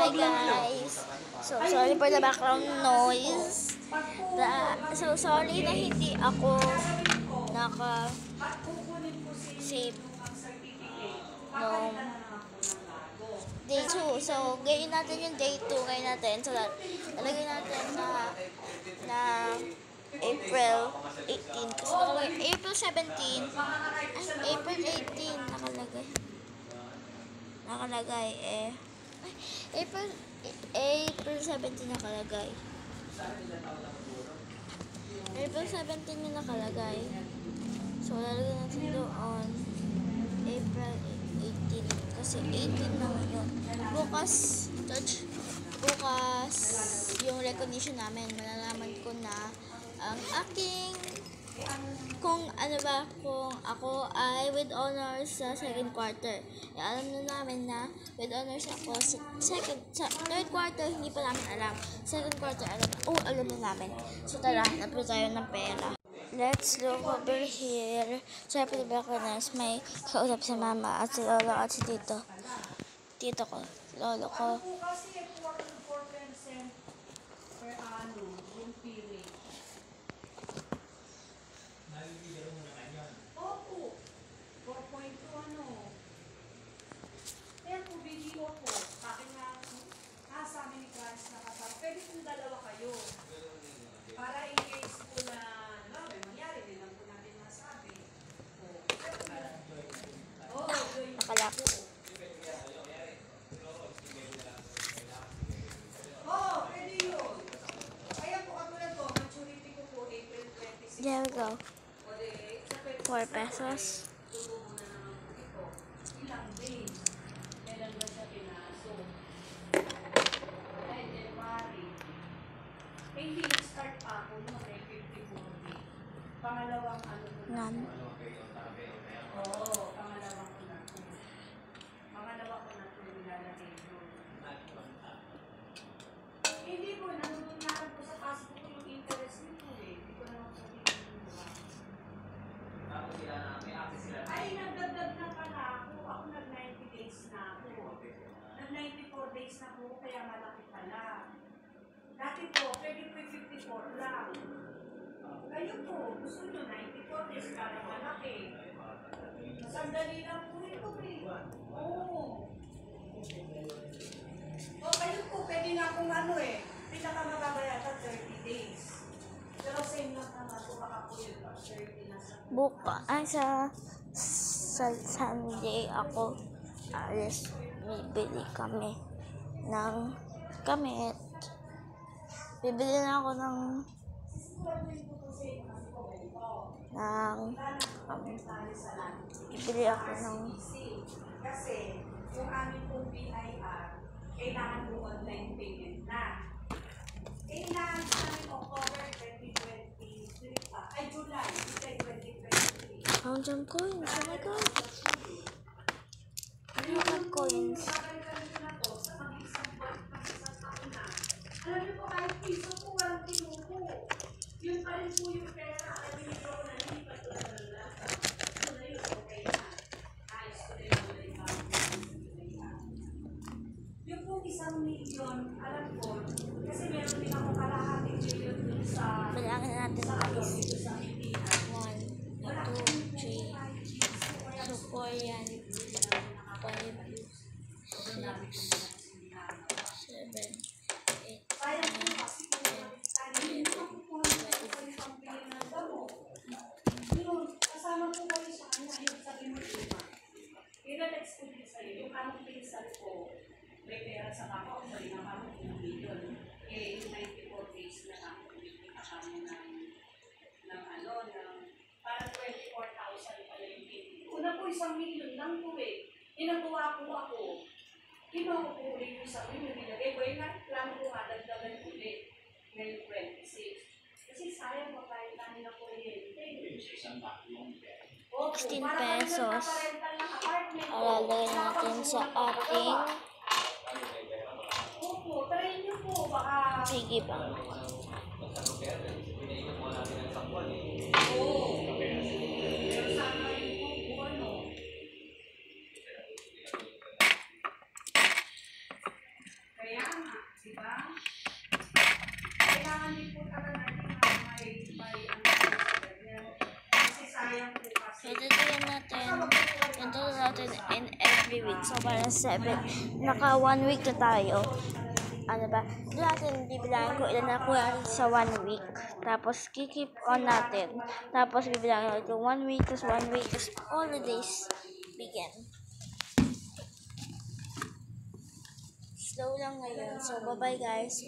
Hi guys! So sorry for the background noise. So sorry na hindi ako naka-save nung day 2. So gayin natin yung day 2 ngayon natin. So lalagay natin na April 18. Kasi nakalagay April 17. Ay, April 18 nakalagay April 17 nakalagay. April 17 yung nakalagay. So, lalagyan natin doon April 18. Kasi 18 na ngayon. Bukas yung recognition namin. Malalaman ko na ang aking kung ako ay with honors sa second quarter. Alam na namin na with honors ako sa third quarter, hindi pa namin alam. Second quarter, alam na namin. So tara, hanap tayo ng pera. Let's look over here. Sa Pilipinas, may kausap si mama at si lolo at si tito. Tito ko, lolo ko. Pwede kung dalawa kayo. Para in case po na, may mangyari, din lang po natin masabi. Nakalap. Pwede yun. Kaya po katulad ko, maturity ko po April 26. There we go. 4 pesos. Ilang days. Kailan ba siya pinaso? Hindi, start pa ako noon 54 days. Pangalawang ano po na. Pangalawang ko na po. Pangalawang ko na po nilalagay doon. Hindi po, nanununyakan po sa passport ko yung interest nito eh. Hindi ko naman sabihin yung buha. Ay, nagdagdag na pala ako. Ako nag-90 days na ako. Nag-94 days na po, kaya malaki pala. Dati po, pwede po 54 lang. Kayo po, gusto nyo 94 days para malaki. Sandali lang po ito eh. Kayo po, pwede na akong pinakamagabayatan 30 days. Pero same lang naman po baka po yun pa, 30 na sa... sa Sunday ako alis, bibili kami ng gamit. Bibili na ako ng bibili ako ng kasi yung aming pong BIR kailangan po online payment na. Kailangan namin October 2023 pa. Ay, July 2023. Found some coins. Oh my god. I have coins. Alam niyo po, kahit piso po, walang tinupo. Yun pa rin po yung pera. Alam niyo po na hindi pa ito na lang. So na yun, okay na. Ayos ko na yun. Yung po 1 million, alam ko, kasi meron din ako kalahating million dun sa... Bilangin natin guys. 1, 2, 3. So 4 yan. 5, 6, 7. Sayang po kasi hindi ko po ang pili ng damo. Yun, kasama po kayo sa kanya, yung sabi mo diba? I-relax ko din sa'yo, yung among pinsan ko, may pera sa kama, o sa'yo na kama 2 million. Yung 94 days na kami, kumikita kami ng parang 24,000 pala yung pili. Una po 1 million lang po eh. Inagawa po ako. Kinuha ko po ulit yung sa amin, nilagay ko yung plano ko nga, dagdagan ulit ngayon 26. Kasi sayang makain namin na kuryente. 16 pesos. Alalagay natin sa ating try nyo po, baka... piggy bank. Kaya di ba? Kailangan din po talaga natin na may kasi sayang po kasi. So, tutuyan natin. Ito natin in every week. So, parang 7. Naka 1 week na tayo. Ano ba? Ito natin bibilangin ko ilan na kuha sa 1 week. Tapos, kikip on natin. Tapos, bibilangin ulit yung 1 week, tapos 1 week, tapos all the days begin. Slow lang ngayon. So, bye-bye guys.